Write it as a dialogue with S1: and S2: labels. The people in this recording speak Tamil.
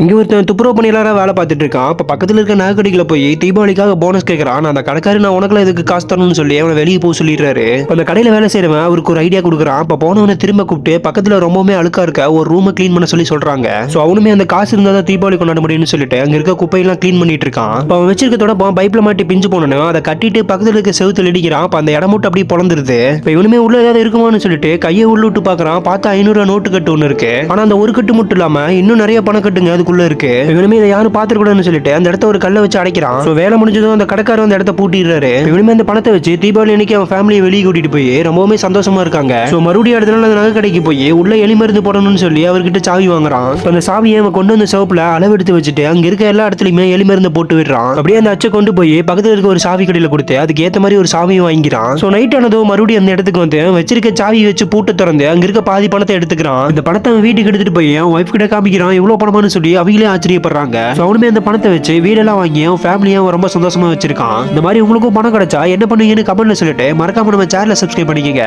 S1: இங்க ஒருத்தன் துப்புரவு பணியாளரா வேலை பார்த்துட்டு இருக்கான். அப்ப பக்கத்துல இருக்க நகைக்கடைக்குள்ள போய் தீபாவளிக்காக போனஸ் கேட்கறான். அந்த கடைக்காரர் நான் உனக்குலாம் எதுக்கு காசு தரணும்னு சொல்லி அவனை வெளியே போக சொல்லிடுறாரு. அந்த கடையில வேலை செய்யறவன் அவருக்கு ஒரு ஐடியா கொடுக்குறான். அப்ப போனவனை திரும்ப கூப்பிட்டு பக்கத்துல ரொம்பவுமே அழுக்கா இருக்க ஒரு ரூமை கிளீன் பண்ண சொல்லி சொல்றாங்க. சோ அவனுமே அந்த காசு இருந்தா தான் தீபாவளி கொண்டாட முடியும்னு சொல்லிட்டு அங்க இருக்க குப்பையெல்லாம் கிளீன் பண்ணிட்டு இருக்கான். அப்ப அவன் வச்சிருக்க தொடப்பம் பைப்ல மாட்டி பிஞ்சு போனோம். அதை கட்டிட்டு பக்கத்துல இருக்க செவுத்துல இடிக்கிறான். அப்ப அந்த இடம் மட்டும் அப்படியே பொழந்துருது. இப்ப இவனுமே உள்ள ஏதாவது இருக்குமான்னு சொல்லிட்டு கையை உள்ள விட்டு பாக்குறான். பார்த்தா 500 நோட்டு கட்டு ஒண்ணு இருக்கு. ஆனா அந்த ஒரு கட்டு மட்டும் இல்லாம இன்னும் நிறைய பணக்கட்டுங்க அதுக்குள்ள இருக்கு. இவனுமே இதை யாரும் பாத்துக்கூடாதுன்னு சொல்லிட்டு அந்த இடத்த ஒரு கல்லை வச்சு அடைக்கிறான். சோ வேலை முடிஞ்சதும் அந்த கடைக்காரர் அந்த இடத்த பூட்டிடுறாரு. இவனுமே அந்த பணத்தை வச்சு தீபாவளி அன்னைக்கு அவன் ஃபேமிலியை வெளியே கூட்டிட்டு போய் ரொம்பவுமே சந்தோஷமா இருக்காங்க. சோ மறுபடியும் அடுத்த நாள் அந்த நகை கடைக்கு போய் உள்ள எலி மருந்து போடணும்னு சொல்லி அவர்கிட்ட சாவி வாங்குறான். அந்த சாவியை அவன் கொண்டு வந்து சிவப்புல அளவெடுத்து வச்சுட்டு அங்க இருக்க எல்லா இடத்துலயுமே எலி மருந்து போட்டு விடுறான். அப்படியே அந்த அச்சை கொண்டு போய் பக்கத்துல இருக்க ஒரு சாவி கடையில கொடுத்து அதுக்கு ஏத்த மாதிரி ஒரு சாவியும் வாங்கிக்கிறான். சோ நைட் ஆனதும் மறுபடியும் அந்த இடத்துக்கு வந்து வச்சிருக்க சாவி வச்சு பூட்டு திறந்து அங்க இருக்க பாதி பணத்தை எடுத்துக்கிறான். இந்த பணத்தை அவன் வீட்டுக்கு எடுத்துட்டு போய் அவன் ஒய்ஃப் கிட்ட காமிக்கிறான். இவ்வளவு பணமானு சொல்லி அவங்களே ஆச்சரியப்படுறாங்க. அவனுமே அந்த பணத்தை வச்சு வீடெல்லாம் வாங்கி அவன் ஃபேமிலியை ரொம்ப சந்தோஷமா வச்சிருக்கான். இந்த மாதிரி உங்களுக்கும் பணம் கிடைச்சா என்ன பண்ணுவீங்கன்னு கமெண்ட்ல சொல்லிட்டு மறக்காம நம்ம சேனலை சப்ஸ்கிரைப் பண்ணிக்கங்க.